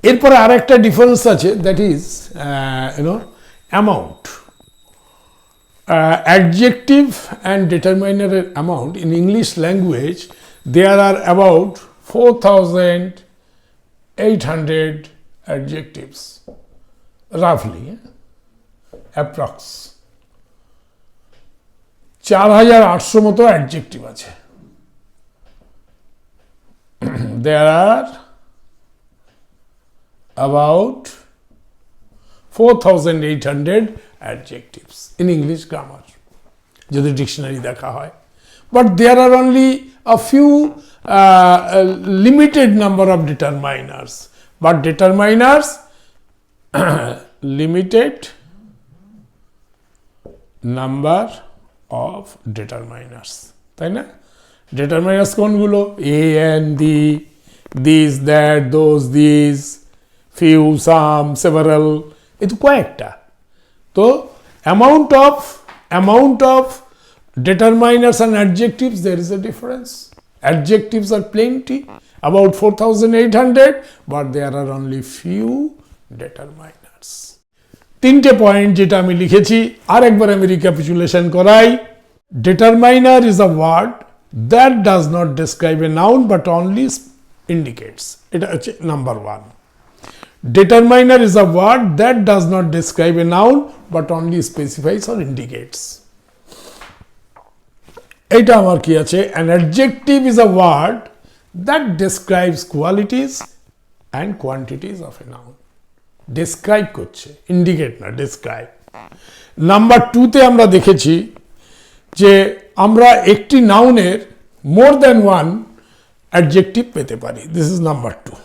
এরপরে আর একটা ডিফারেন্স আছে, that is amount. Adjective and ডিটারমাইনারের amount in English language, there are about 4,800 adjectives, roughly, approx 4,800 মতো adjective আছে। There are about 4,800 adjectives in English grammar, যদি dictionary দেখা হয়। But there are only a few limited number of determiners, but determiners limited number of determiners, তাই না? Determiners কোনগুলো? A, an, the, this, that, those, this, few, some, several, এই তো কয়েকটা। তো amount of determiners and adjectives, there is a difference. Adjectives are plenty, about 4800, but there are only few determiners. তিনটে point যেটা আমি লিখেছি আরেকবার আমি রিক্যাপিচুলেশন করাই। Determiner is a word that does not describe a noun but only indicates. এটা হচ্ছে number 1. Determiner is a word that does not describe a noun but only specifies or indicates. এটা আমার কি আছে? An adjective is a word that describes qualities and quantities of a noun. Describe করছে, indicate না, describe. Number 2 তে আমরা দেখেছি যে আমরা একটি নাউনের মোর দ্যান ওয়ান অ্যাডজেক্টিভ পেতে পারি। This is number 2.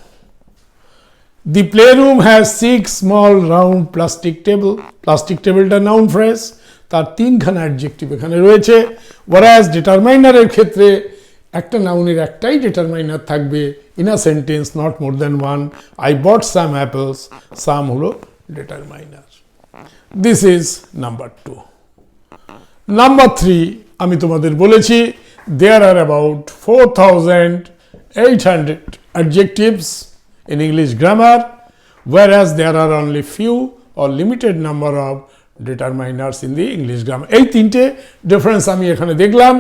The playroom has 6 small round plastic table. Plastic টেবিলটা নাউন ফ্রেজ, তার 3খানা অ্যাডজেক্টিভ এখানে রয়েছে। whereas ডিটারমাইনারের ক্ষেত্রে একটা নাউনের একটাই ডিটারমাইনার থাকবে in a sentence, not more than one. I bought some apples, some হলো determiner. This is number 2. Number 3 আমি তোমাদের বলেছি there are about 4800 adjectives in English grammar, whereas there are only few or limited number of determiners in the English grammar. এই তিনটে difference আমি এখানে দেখলাম।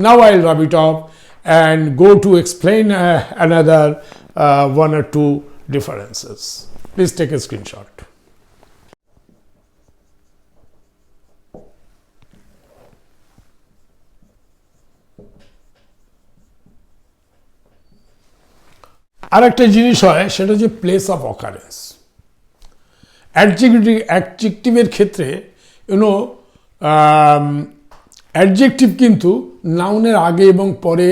Now I'll rub it off and go to explain another one or two differences. Please take a screenshot. আরেকটা জিনিস হয় সেটা হচ্ছে প্লেস অফ অকারেন্স। অ্যাডজেক্টিভের ক্ষেত্রে অ্যাডজেক্টিভ কিন্তু নাউনের আগে এবং পরে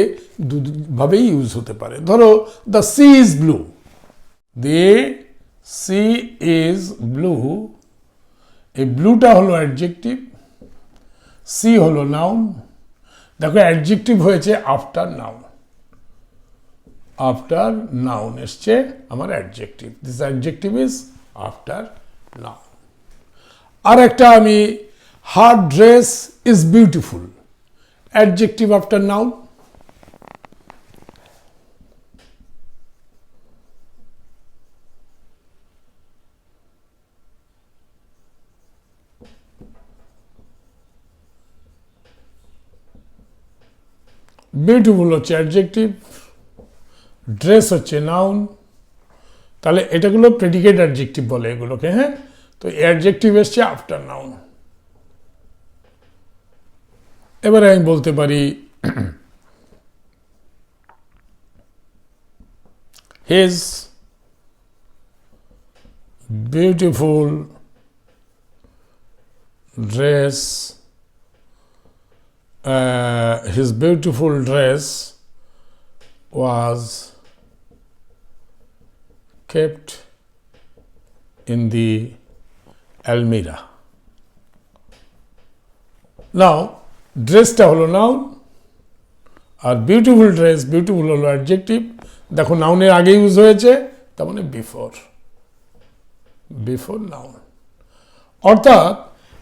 দুভাবেই ইউজ হতে পারে। ধরো the sea is blue, the sea is blue, এই ব্লুটা হলো অ্যাডজেক্টিভ, সি হলো নাউন। দেখো অ্যাডজেক্টিভ হয়েছে আফটার নাউন, আফটার নাউন এসছে আমার adjective. This adjective is after noun. আর একটা আমি her dress is beautiful, adjective after noun. Beautiful হচ্ছে অ্যাডজেক্টিভ, ড্রেস হচ্ছে নাউন। তাহলে এটাগুলো প্রেডিকেট অ্যাডজেক্টিভ বলে এগুলোকে। হ্যাঁ, তো অ্যাডজেক্টিভ এসছে আফটার নাউন। এবারে আমি বলতে পারি his beautiful dress, his beautiful dress was kept in the almirah. Now ড্রেসটা হলো নাউন আর বিউটিফুল ড্রেস, বিউটিফুল হলো অ্যাডজেক্টিভ। দেখো নাউনের আগে ইউজ হয়েছে, তার মানে বিফোর, বিফোর নাউন। অর্থাৎ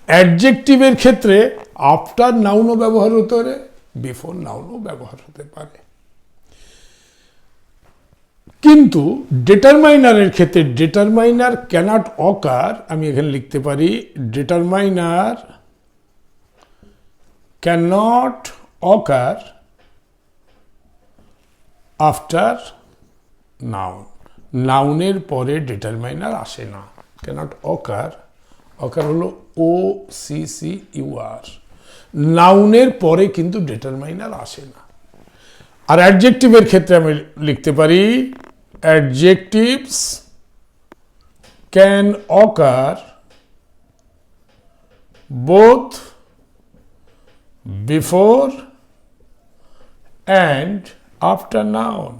অ্যাডজেক্টিভের ক্ষেত্রে আফটার নাউনও ব্যবহার হতে পারে, বিফোর নাউনও ব্যবহার হতে পারে। কিন্তু ডিটারমাইনারের ক্ষেত্রে ডিটারমাইনার ক্যানট অকার, আমি এখানে লিখতে পারি determiner cannot occur after noun. নাউনের পরে ডিটারমাইনার আসে না, cannot occur। occur হলো OCCUR। নাউনের পরে কিন্তু ডিটারমাইনার আসে না। আর অ্যাডজেক্টিভের ক্ষেত্রে আমি লিখতে পারি adjectives can occur both before and after noun।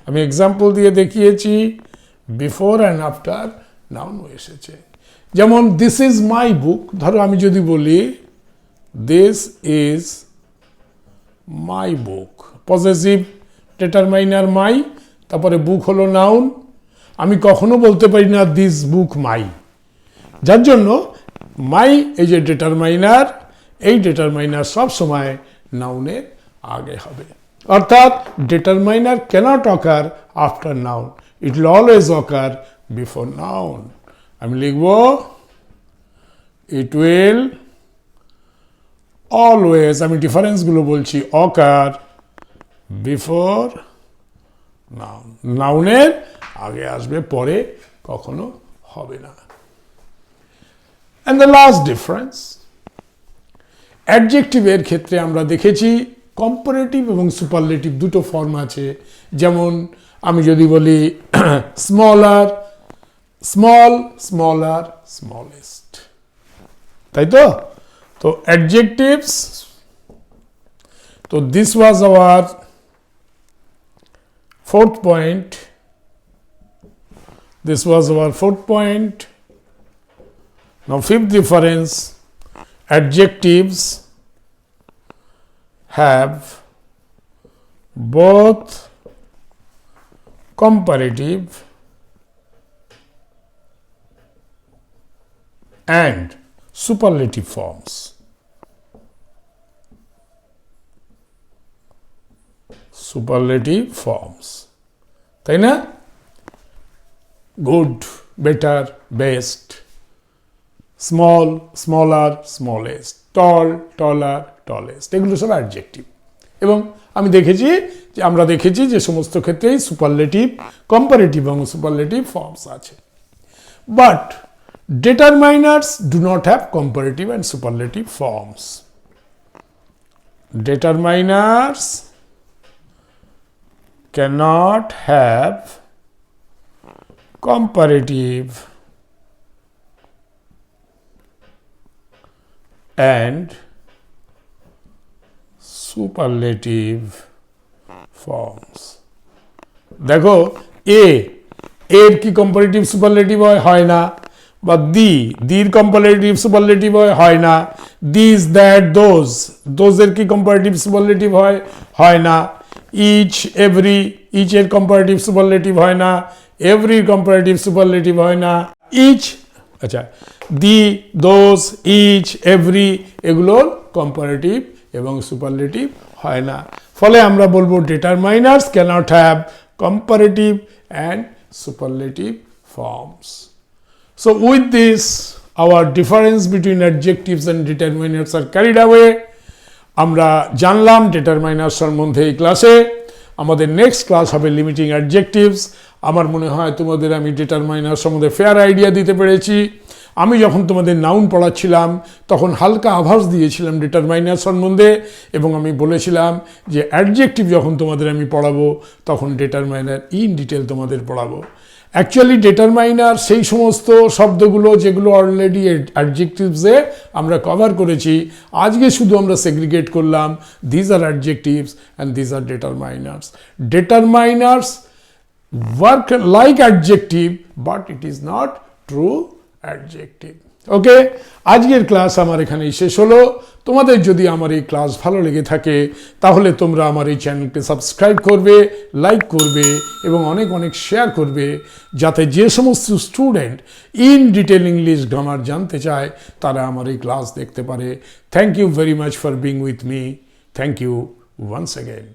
আমি এক্সাম্পল দিয়ে দেখিয়েছি বিফোর অ্যান্ড আফটার নাউন এসেছে। যেমন দিস ইজ মাই বুক, ধরো আমি যদি বলি this is my book, possessive determiner my, তারপরে বুক হলো নাউন। আমি কখনো বলতে পারি না দিস বুক মাই, যার জন্য মাই এই যে ডিটারমাইনার, এই ডিটারমাইনার সব সময় নাউনের আগে হবে, অর্থাৎ determiner cannot occur after noun, it will always occur before noun. আমি লিখব ইট উইল অলওয়েজ, আমি ডিফারেন্সগুলো বলছি, অকার বিফোর নাউন, নাউনের আগে আসবে, পরে কখনো হবে না। And the last difference, অ্যাডজেক্টিভের ক্ষেত্রে আমরা দেখেছি কম্পারেটিভ এবং সুপারলেটিভ দুটো ফর্ম আছে। যেমন আমি যদি বলি স্মলার, স্মল, স্মলার, স্মলেস্ট, তাই তো? তো অ্যাডজেক্টিভস, তো this was our fourth point. This was our fourth point. Now fifth difference, adjectives have both comparative and superlative forms. Superlative forms, তাই না? Good, better, best, small, smaller, smallest, tall, taller, tallest, এগুলো সব adjective. এবং আমি দেখেছি যে আমরা দেখেছি যে সমস্ত ক্ষেত্রেই সুপারলেটিভ, কম্পারেটিভ এবং সুপারলেটিভ ফর্মস আছে। But determiners do not have comparative and superlative forms. Determiners cannot have comparative and superlative forms. দেখো এ, এর কি কম্পারেটিভ সুপারলেটিভ হয় না, বা দির কম্পারেটিভ সুপারলেটিভ হয় না, দিস, দ্যাট, দোজের কি কম্পারেটিভ সুপারলেটিভ হয় না, ইচ, এভরি, ইচের কম্পারেটিভ সুপারলেটিভ হয় না, এভরির কম্পারেটিভ সুপারলেটিভ হয় না, ইচ, আচ্ছা, দি, দোজ, ইচ, এভরি, এগুলোর কম্পারেটিভ এবং সুপারলেটিভ হয় না। ফলে আমরা বলবো determiners can't have comparative and superlative forms. So with this, our difference between adjectives and determiners are carried away. আমরা জানলাম ডিটারমাইনার সম্বন্ধে এই ক্লাসে। আমাদের নেক্সট ক্লাস হবে লিমিটিং অ্যাডজেক্টিভস। আমার মনে হয় তোমাদের আমি ডিটারমাইনার সম্বন্ধে ফেয়ার আইডিয়া দিতে পেরেছি। আমি যখন তোমাদের নাউন পড়াচ্ছিলাম তখন হালকা আভাস দিয়েছিলাম ডিটারমাইনার সম্বন্ধে, এবং আমি বলেছিলাম যে অ্যাডজেক্টিভ যখন তোমাদের আমি পড়াবো তখন ডিটারমাইনার ইন ডিটেল তোমাদের পড়াবো। অ্যাকচুয়ালি ডিটারমাইনার সেই সমস্ত শব্দগুলো যেগুলো অলরেডি অ্যাডজেক্টিভসে আমরা কভার করেছি, আজকে শুধু আমরা সেগ্রিগেট করলাম these are adjectives and these are determiners. Determiners work like adjective but it is not true adjective. Okay, আজকের ক্লাস আমার এখানেই শেষ হলো। তোমাদের যদি আমার এই ক্লাস ভালো লেগে থাকে তাহলে তোমরা আমার এই চ্যানেলকে সাবস্ক্রাইব করবে, লাইক করবে এবং অনেক অনেক শেয়ার করবে, যাতে যে সমস্ত student in detail English grammar জানতে চায় তারা আমার এই ক্লাস দেখতে পারে। Thank you very much for being with me. Thank you once again.